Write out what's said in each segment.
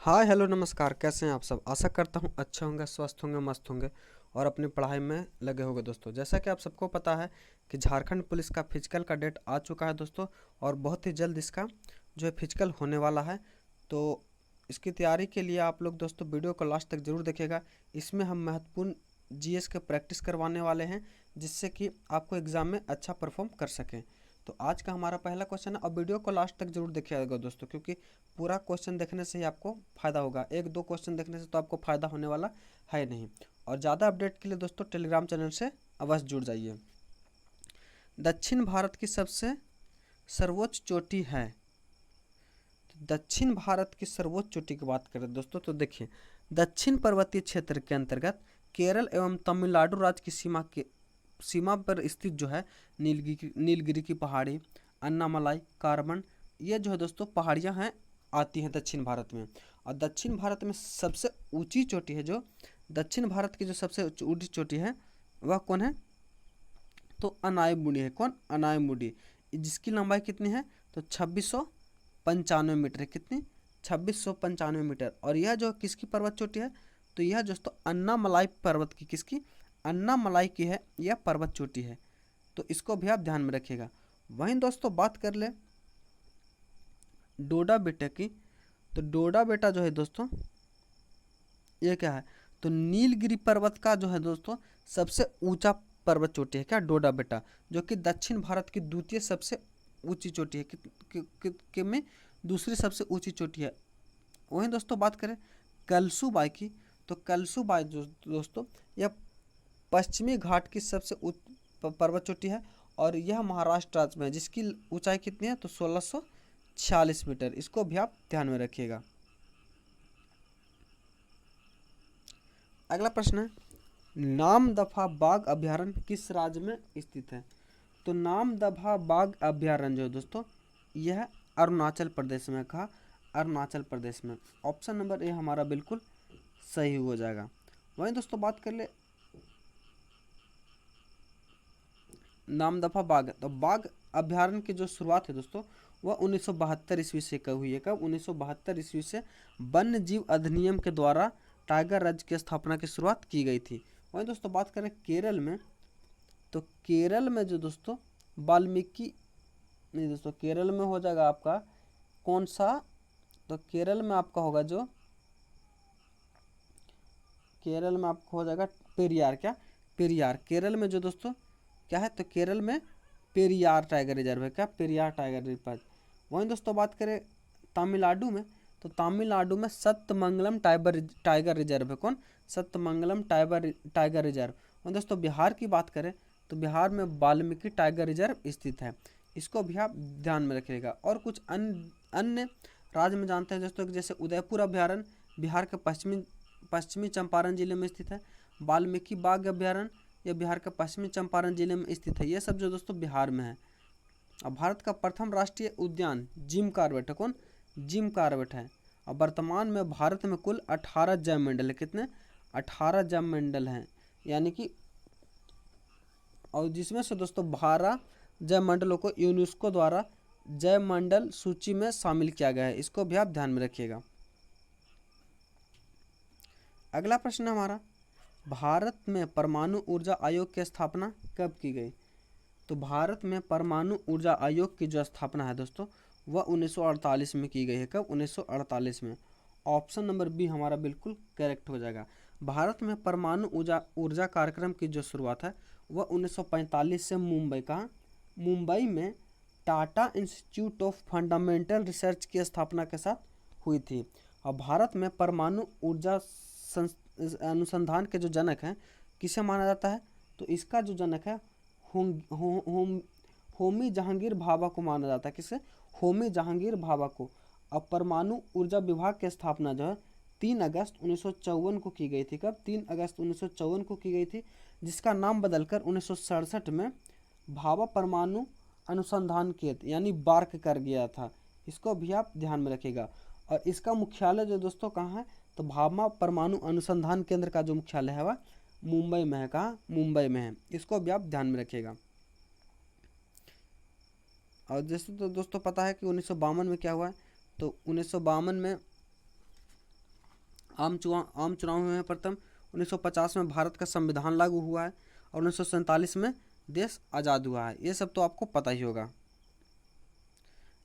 Hi hello नमस्कार, कैसे हैं आप सब। आशा करता हूँ अच्छे होंगे, स्वस्थ होंगे, मस्त होंगे और अपनी पढ़ाई में लगे होंगे दोस्तों। जैसा कि आप सबको पता है कि झारखंड पुलिस का फिजिकल का डेट आ चुका है दोस्तों, और बहुत ही जल्द इसका जो है फिजिकल होने वाला है। तो इसकी तैयारी के लिए आप लोग दोस्तों वीडियो को लास्ट तक ज़रूर देखिएगा। इसमें हम महत्वपूर्ण जीएस के प्रैक्टिस करवाने वाले हैं, जिससे कि आपको एग्ज़ाम में अच्छा परफॉर्म कर सकें। तो आज का हमारा पहला क्वेश्चन है, और वीडियो को लास्ट तक जरूर देखिएगा दोस्तों, क्योंकि पूरा क्वेश्चन देखने से ही आपको फ़ायदा होगा। एक दो क्वेश्चन देखने से तो आपको फ़ायदा होने वाला है नहीं। और ज़्यादा अपडेट के लिए दोस्तों टेलीग्राम चैनल से अवश्य जुड़ जाइए। दक्षिण भारत की सबसे सर्वोच्च चोटी है। दक्षिण भारत की सर्वोच्च चोटी की बात करें दोस्तों, तो देखिए दक्षिण पर्वतीय क्षेत्र के अंतर्गत केरल एवं तमिलनाडु राज्य की सीमा पर स्थित जो है नीलगिरी की पहाड़ी, अन्नामलाई, कार्बन, ये जो है दोस्तों पहाड़ियाँ हैं, आती हैं दक्षिण भारत में। और दक्षिण भारत में सबसे ऊंची चोटी है, जो दक्षिण भारत की जो सबसे ऊंची चोटी है वह कौन है, तो अनायमुडी है। कौन, अनायमुडी, जिसकी लंबाई कितनी है, तो 2695 मीटर है। कितनी, 2695 मीटर। और यह जो किसकी पर्वत चोटी है, तो यह दोस्तों अन्नामलाई पर्वत की, किसकी, अन्नामलाई की है यह पर्वत चोटी है। तो इसको भी आप ध्यान में रखिएगा। वहीं दोस्तों बात कर ले डोडा बेटा की, तो डोडा बेटा जो है दोस्तों ये क्या है, तो नीलगिरी पर्वत का जो है दोस्तों सबसे ऊंचा पर्वत चोटी है। क्या, डोडा बेटा, जो कि दक्षिण भारत की द्वितीय सबसे ऊंची चोटी है, कि में दूसरी सबसे ऊंची चोटी है। वहीं दोस्तों बात करें कलसुबाई की, तो कलसुबाई जो दोस्तों यह पश्चिमी घाट की सबसे पर्वत चोटी है, और यह महाराष्ट्र राज्य में है, जिसकी ऊंचाई कितनी है, तो 1646 मीटर। इसको भी आप ध्यान में रखिएगा। अगला प्रश्न है, नामदफा बाघ अभयारण्य किस राज्य में स्थित है। तो नामदफा बाघ अभयारण्य जो है दोस्तों यह अरुणाचल प्रदेश में, कहा, अरुणाचल प्रदेश में। ऑप्शन नंबर ए हमारा बिल्कुल सही हो जाएगा। वहीं दोस्तों बात कर ले नामदफा बाघ, तो बाघ अभयारण्य की जो शुरुआत है दोस्तों वह 1972 ईस्वी से कब हुई है। कब, 1972 ईस्वी से वन्य जीव अधिनियम के द्वारा टाइगर राज्य की स्थापना की शुरुआत की गई थी। वहीं दोस्तों बात करें केरल में, तो केरल में जो दोस्तों वाल्मीकि, नहीं दोस्तों केरल में हो जाएगा आपका कौन सा, तो केरल में आपका होगा जो, केरल में आपको हो जाएगा पेरियार। क्या, पेरियार, केरल में जो दोस्तों क्या है, तो केरल में पेरियार टाइगर रिजर्व है। क्या, पेरियार टाइगर रिजर्व। वहीं दोस्तों बात करें तमिलनाडु में, तो तमिलनाडु में सत्यमंगलम टाइगर रिजर्व है। कौन, सत्यमंगलम टाइगर रिजर्व। वहीं दोस्तों बिहार की बात करें, तो बिहार में वाल्मीकि टाइगर रिजर्व स्थित है। इसको भी आप ध्यान में रखिएगा। और कुछ अन्य राज्य में जानते हैं दोस्तों, जैसे उदयपुर अभ्यारण्य बिहार के पश्चिमी चंपारण जिले में स्थित है। वाल्मीकि बाघ अभ्यारण्य यह बिहार के पश्चिमी चंपारण जिले में स्थित है। ये सब जो दोस्तों बिहार में है। और भारत का प्रथम राष्ट्रीय उद्यान जिम कॉर्बेट है। कौन, जिम कॉर्बेट है। और वर्तमान में भारत में कुल 18 जैव मंडल है। कितने, 18 जैव मंडल हैं, यानी कि, और जिसमें से दोस्तों 12 जैव मंडलों को यूनेस्को द्वारा जैव मंडल सूची में शामिल किया गया है। इसको भी आप ध्यान में रखिएगा। अगला प्रश्न है हमारा, भारत में परमाणु ऊर्जा आयोग की स्थापना कब की गई। तो भारत में परमाणु ऊर्जा आयोग की जो स्थापना है दोस्तों वह 1948 में की गई है। कब, 1948 में। ऑप्शन नंबर बी हमारा बिल्कुल करेक्ट हो जाएगा। भारत में परमाणु ऊर्जा कार्यक्रम की जो शुरुआत है वह 1945 से मुंबई में Tata institute of fundamental research की स्थापना के साथ हुई थी। और भारत में परमाणु ऊर्जा अनुसंधान के जो जनक हैं किसे माना जाता है, तो इसका जो जनक है होमी जहांगीर भाभा को माना जाता है। किसे, होमी जहांगीर भाभा को। अब परमाणु ऊर्जा विभाग की स्थापना जो है 3 अगस्त 1954 को की गई थी। कब, 3 अगस्त 1954 को की गई थी, जिसका नाम बदलकर 1967 में भाभा परमाणु अनुसंधान केंद्र यानी बार्क कर गया था। इसको भी आप ध्यान में रखिएगा। और इसका मुख्यालय जो दोस्तों कहाँ है, तो भाभा परमाणु अनुसंधान केंद्र का जो मुख्यालय है वह मुंबई में है। कहाँ, मुंबई में है। इसको भी आप ध्यान में रखिएगा। और जैसे तो दोस्तों पता है कि 1952 में क्या हुआ है, तो 1952 में आम चुनाव हुए हैं प्रथम। 1950 में भारत का संविधान लागू हुआ है और 1947 में देश आज़ाद हुआ है। ये सब तो आपको पता ही होगा।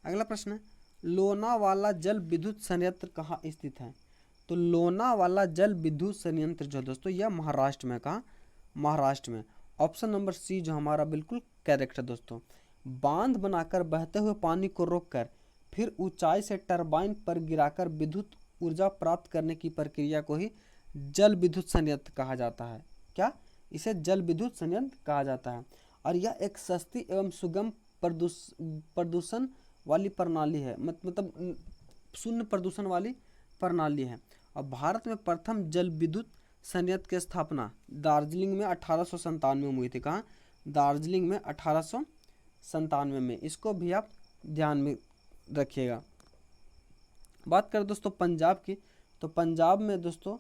अगला प्रश्न है, लोनावाला जल विद्युत संयंत्र कहाँ स्थित है? तो लोनावाला जल विद्युत संयंत्र जो दोस्तों यह महाराष्ट्र में, कहाँ? महाराष्ट्र में। ऑप्शन नंबर सी जो हमारा बिल्कुल करेक्ट है दोस्तों। बांध बनाकर बहते हुए पानी को रोककर फिर ऊंचाई से टरबाइन पर गिराकर विद्युत ऊर्जा प्राप्त करने की प्रक्रिया को ही जल विद्युत संयंत्र कहा जाता है। क्या? इसे जल विद्युत संयंत्र कहा जाता है। और यह एक सस्ती एवं सुगम प्रदूषण वाली प्रणाली है, मतलब शून्य प्रदूषण वाली प्रणाली है। और भारत में प्रथम जल विद्युत संयंत्र की स्थापना दार्जिलिंग में 1897 में हुई थी। कहाँ? दार्जिलिंग में 1897 में। इसको भी आप ध्यान में रखिएगा। बात करें दोस्तों पंजाब की, तो पंजाब में दोस्तों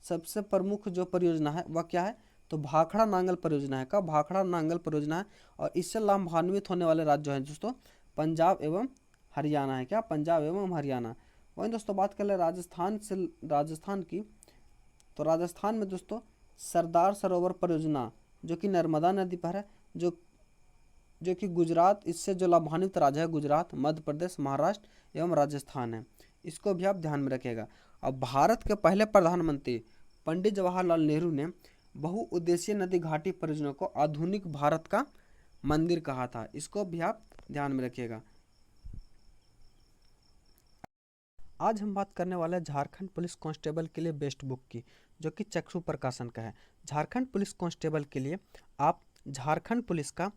सबसे प्रमुख जो परियोजना है वह क्या है? तो भाखड़ा नांगल परियोजना है। का? भाखड़ा नांगल परियोजना है। और इससे लाभान्वित होने वाले राज्य जो हैं दोस्तों पंजाब एवं हरियाणा है। क्या? पंजाब एवं हरियाणा। वहीं दोस्तों बात कर ले राजस्थान की, तो राजस्थान में दोस्तों सरदार सरोवर परियोजना जो कि नर्मदा नदी पर है, जो कि गुजरात, इससे जो लाभान्वित राज्य है गुजरात, मध्य प्रदेश, महाराष्ट्र एवं राजस्थान है। इसको भी आप ध्यान में रखिएगा। अब भारत के पहले प्रधानमंत्री पंडित जवाहरलाल नेहरू ने बहुउद्देशीय नदी घाटी परियोजना को आधुनिक भारत का मंदिर कहा था। इसको भी आप ध्यान में रखिएगा। आज हम बात करने वाले हैं झारखंड पुलिस कांस्टेबल के लिए बेस्ट बुक की, जो कि चक्षु प्रकाशन का है। झारखंड पुलिस कांस्टेबल के लिए आप झारखंड पुलिस का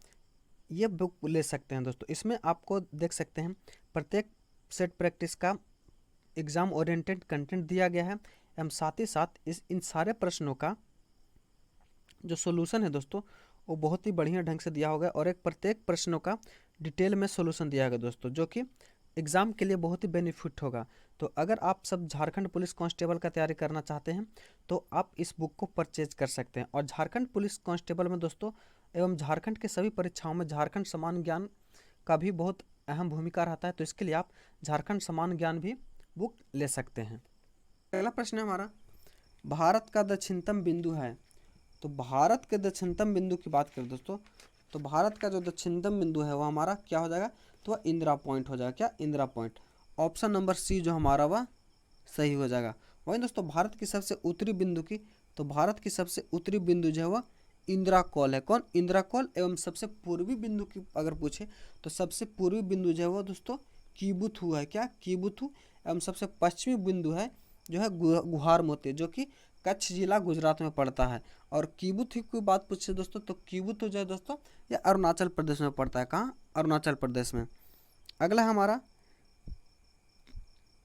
ये बुक ले सकते हैं दोस्तों। इसमें आपको देख सकते हैं प्रत्येक सेट प्रैक्टिस का एग्जाम ओरिएंटेड कंटेंट दिया गया है एवं साथ ही साथ इन सारे प्रश्नों का जो सोल्यूशन है दोस्तों वो बहुत ही बढ़िया ढंग से दिया होगा और एक प्रत्येक प्रश्नों का डिटेल में सोल्यूशन दिया गया दोस्तों, जो कि एग्ज़ाम के लिए बहुत ही बेनिफिट होगा। तो अगर आप सब झारखंड पुलिस कांस्टेबल का तैयारी करना चाहते हैं तो आप इस बुक को परचेज कर सकते हैं। और झारखंड पुलिस कांस्टेबल में दोस्तों एवं झारखंड के सभी परीक्षाओं में झारखंड समान ज्ञान का भी बहुत अहम भूमिका रहता है, तो इसके लिए आप झारखंड समान ज्ञान भी बुक ले सकते हैं। अगला प्रश्न है हमारा, भारत का दक्षिणतम बिंदु है। तो भारत के दक्षिणतम बिंदु की बात करें दोस्तों, तो भारत का जो दक्षिणतम बिंदु है वह हमारा क्या हो जाएगा? तो वह इंदिरा पॉइंट हो जाएगा। क्या? Indira point. Option number C जो हमारा वह सही हो जाएगा। वहीं दोस्तों भारत की सबसे उत्तरी बिंदु की, तो भारत की सबसे उत्तरी बिंदु जो है वह इंदिरा कॉल है। कौन? इंदिरा कॉल। एवं सबसे पूर्वी बिंदु की अगर पूछे तो सबसे पूर्वी बिंदु जो है वह दोस्तों कीबुथु है। क्या? कीबुथु। एवं सबसे पश्चिमी बिंदु है जो है गुहार मोती, जो कि कच्छ जिला गुजरात में पड़ता है। और कीबुथु की बात पूछे दोस्तों तो कीबुथु जो है दोस्तों यह अरुणाचल प्रदेश में पड़ता है। कहाँ? अरुणाचल प्रदेश में। अगला हमारा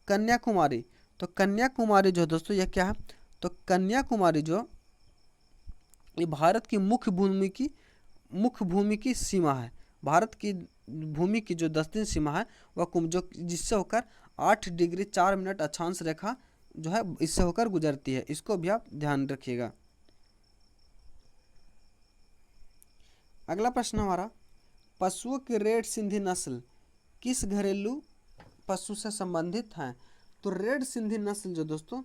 कन्याकुमारी। तो कन्याकुमारी जो दोस्तों यह क्या है? तो कन्याकुमारी जो ये भारत की मुख्य भूमि की सीमा है। भारत की भूमि की जो दक्षिण सीमा है वह जो जिससे होकर 8 डिग्री 4 मिनट अक्षांश रेखा जो है इससे होकर गुजरती है। इसको भी आप ध्यान रखिएगा। अगला प्रश्न हमारा, पशुओं की रेड सिंधी नस्ल किस घरेलू पशु से संबंधित है? तो रेड सिंधी नस्ल जो दोस्तों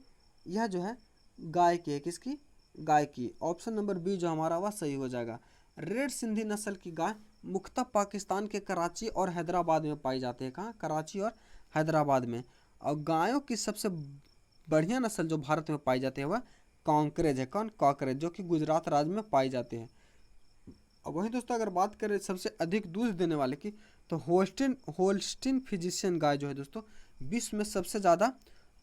यह जो है गाय की है। किसकी? गाय की। ऑप्शन नंबर बी जो हमारा वह सही हो जाएगा। रेड सिंधी नस्ल की गाय मुख्यतः पाकिस्तान के कराची और हैदराबाद में पाई जाती है। कहाँ? कराची और हैदराबाद में। और गायों की सबसे बढ़िया नस्ल जो भारत में पाई जाती है वह कॉन्करेज है। कौन? कॉकरेज, जो कि गुजरात राज्य में पाई जाती है। और वहीं दोस्तों अगर बात करें सबसे अधिक दूध देने वाले की, तो होल्स्टीन फ्रिजियन गाय जो है दोस्तों विश्व में सबसे ज़्यादा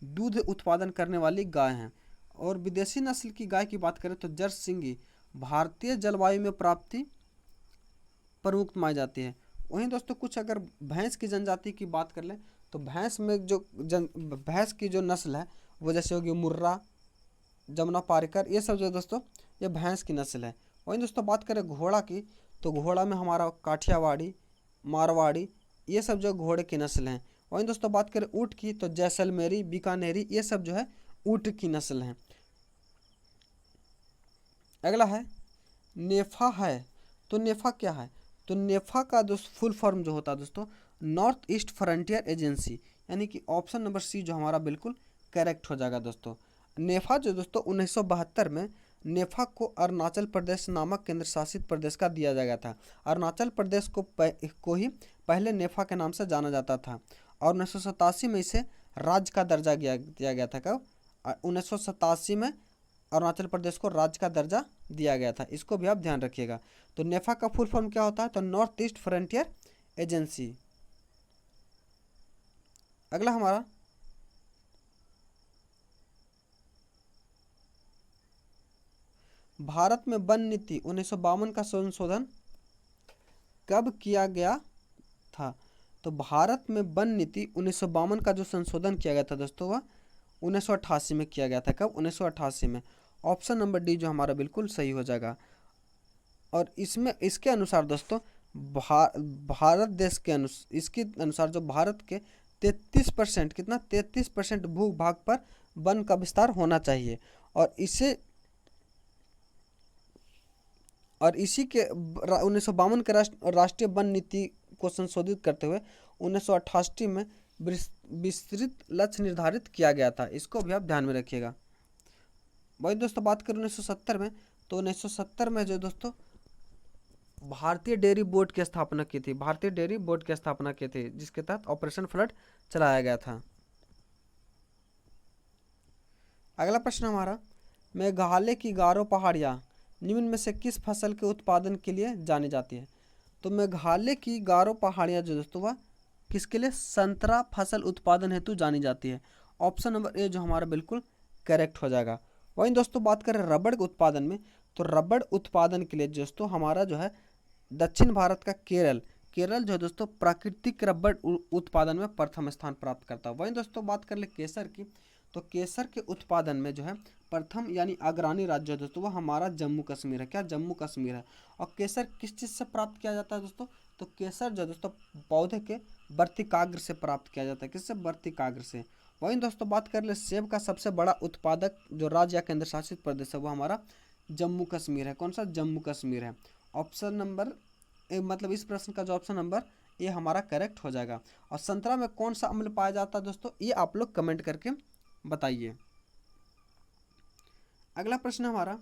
दूध उत्पादन करने वाली गाय हैं। और विदेशी नस्ल की गाय की बात करें तो जर्सिंगी भारतीय जलवायु में प्राप्ति प्रमुख मानी जाती है। वहीं दोस्तों कुछ अगर भैंस की जनजाति की बात कर लें तो भैंस में जो भैंस की जो नस्ल है वो जैसे होगी मुर्रा, जमुना पारिकर, ये सब जो दोस्तों ये भैंस की नस्ल है। वहीं दोस्तों बात करें घोड़ा की, तो घोड़ा में हमारा काठियावाड़ी, मारवाड़ी, ये सब जो घोड़े की नस्ल हैं। वहीं दोस्तों बात करें ऊँट की, तो जैसलमेरी, बीकानेरी, ये सब जो है ऊँट की नस्ल हैं। अगला है नेफा है। तो नेफा क्या है? तो नेफा का दोस्त फुल फॉर्म जो होता है दोस्तों नॉर्थ ईस्ट फ्रंटियर एजेंसी, यानी कि ऑप्शन नंबर सी जो हमारा बिल्कुल करेक्ट हो जाएगा दोस्तों। नेफा जो दोस्तों 1972 में नेफा को अरुणाचल प्रदेश नामक केंद्र शासित प्रदेश का दिया गया था। अरुणाचल प्रदेश को ही पहले नेफा के नाम से जाना जाता था और 1987 में इसे राज्य का दर्जा दिया गया था। कब? 1987 में अरुणाचल प्रदेश को राज्य का दर्जा दिया गया था। इसको भी आप ध्यान रखिएगा। तो नेफा का फुल फॉर्म क्या होता है? तो नॉर्थ ईस्ट फ्रंटियर एजेंसी। अगला हमारा भारत में वन नीति 1952 का संशोधन कब किया गया था? तो भारत में वन नीति 1952 का जो संशोधन किया गया था दोस्तों वह 1988 में किया गया था। कब? 1988 में। ऑप्शन नंबर डी जो हमारा बिल्कुल सही हो जाएगा। और इसमें इसके अनुसार दोस्तों भारत देश के इसके अनुसार जो भारत के 33% कितना 33% भूभाग पर वन का विस्तार होना चाहिए। और इसी के 1952 के राष्ट्रीय वन नीति को संशोधित करते हुए 1988 में विस्तृत लक्ष्य निर्धारित किया गया था। इसको भी आप ध्यान में रखिएगा। वही दोस्तों बात करें 1970 में, तो 1970 में जो दोस्तों भारतीय डेयरी बोर्ड की स्थापना की थी। भारतीय डेयरी बोर्ड की स्थापना की थी जिसके तहत ऑपरेशन फ्लड चलाया गया था। अगला प्रश्न हमारा, मेघालय की गारो पहाड़ियाँ निम्न में से किस फसल के उत्पादन के लिए जानी जाती है? तो मेघालय की गारो पहाड़ियाँ जो दोस्तों वह किसके लिए? संतरा फसल उत्पादन हेतु जानी जाती है। ऑप्शन नंबर ए जो हमारा बिल्कुल करेक्ट हो जाएगा। वहीं दोस्तों बात करें रबड़ के उत्पादन में, तो रबड़ उत्पादन के लिए दोस्तों हमारा जो है दक्षिण भारत का केरल जो है दोस्तों प्राकृतिक रबड़ उत्पादन में प्रथम स्थान प्राप्त करता है। वहीं दोस्तों बात कर ले केसर की, तो केसर के उत्पादन में जो है प्रथम यानी अग्रणी राज्य है दोस्तों वह हमारा जम्मू कश्मीर है। क्या? जम्मू कश्मीर है। और केसर किस चीज़ से प्राप्त किया जाता है दोस्तों? तो केसर जो दोस्तों पौधे के वर्तिकाग्र से प्राप्त किया जाता है। किससे? वर्तिकाग्र से। वहीं दोस्तों बात कर ले सेब का सबसे बड़ा उत्पादक जो राज्य या केंद्र शासित प्रदेश है वो हमारा जम्मू कश्मीर है। कौन सा? जम्मू कश्मीर है। ऑप्शन नंबर मतलब इस प्रश्न का जो ऑप्शन नंबर ये हमारा करेक्ट हो जाएगा। और संतरा में कौन सा अम्ल पाया जाता है दोस्तों ये आप लोग कमेंट करके बताइए। अगला प्रश्न हमारा,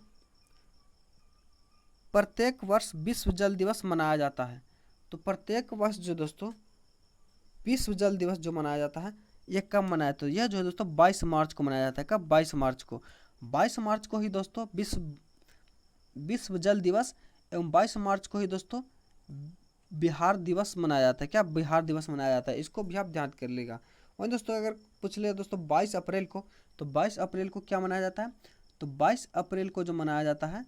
प्रत्येक वर्ष विश्व जल दिवस मनाया जाता है। तो प्रत्येक वर्ष जो दोस्तों विश्व जल दिवस जो मनाया जाता है ये कब मनाया? तो यह जो है दोस्तों 22 मार्च को मनाया जाता है। कब? 22 मार्च को। 22 मार्च को ही दोस्तों विश्व जल दिवस एवं 22 मार्च को ही दोस्तों बिहार दिवस मनाया जाता है। क्या? बिहार दिवस मनाया जाता है। इसको भी आप ध्यान कर लेगा। वहीं दोस्तों अगर पूछ ले दोस्तों 22 अप्रैल को, तो 22 अप्रैल को क्या मनाया जाता है? तो 22 अप्रैल को जो मनाया जाता है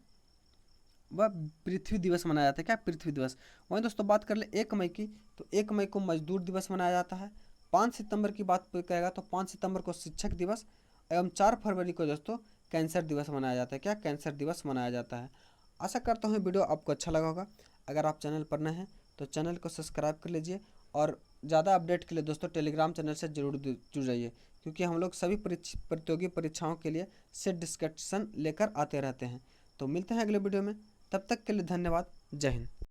वह पृथ्वी दिवस मनाया जाता है। क्या? पृथ्वी दिवस। वहीं दोस्तों बात कर ले 1 मई की, तो 1 मई को मजदूर दिवस मनाया जाता है। 5 सितंबर की बात कहेगा तो 5 सितंबर को शिक्षक दिवस एवं 4 फरवरी को दोस्तों कैंसर दिवस मनाया जाता है। क्या? कैंसर दिवस मनाया जाता है। आशा करता हूँ वीडियो आपको अच्छा लगा होगा। अगर आप चैनल पर नए हैं तो चैनल को सब्सक्राइब कर लीजिए और ज़्यादा अपडेट के लिए दोस्तों टेलीग्राम चैनल से जरूर जुड़ जाइए, क्योंकि हम लोग सभी प्रतियोगी परीक्षाओं के लिए सेट डिस्कशन लेकर आते रहते हैं। तो मिलते हैं अगले वीडियो में, तब तक के लिए धन्यवाद। जय हिंद।